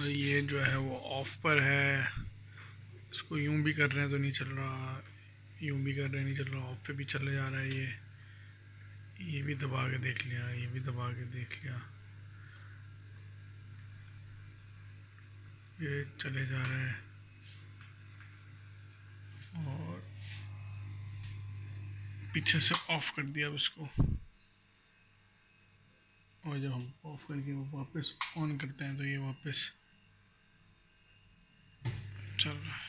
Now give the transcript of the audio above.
ये जो है वो ऑफ पर है। इसको यूं भी कर रहे हैं तो नहीं चल रहा, यूं भी कर रहे हैं नहीं चल रहा, ऑफ पे भी चले जा रहा है। ये भी दबा के देख लिया, ये भी दबा के देख लिया, ये चले जा रहा है। और पीछे से ऑफ कर दिया अब इसको, और जब हम ऑफ करके वापस ऑन करते हैं तो ये वापस चल रहा है।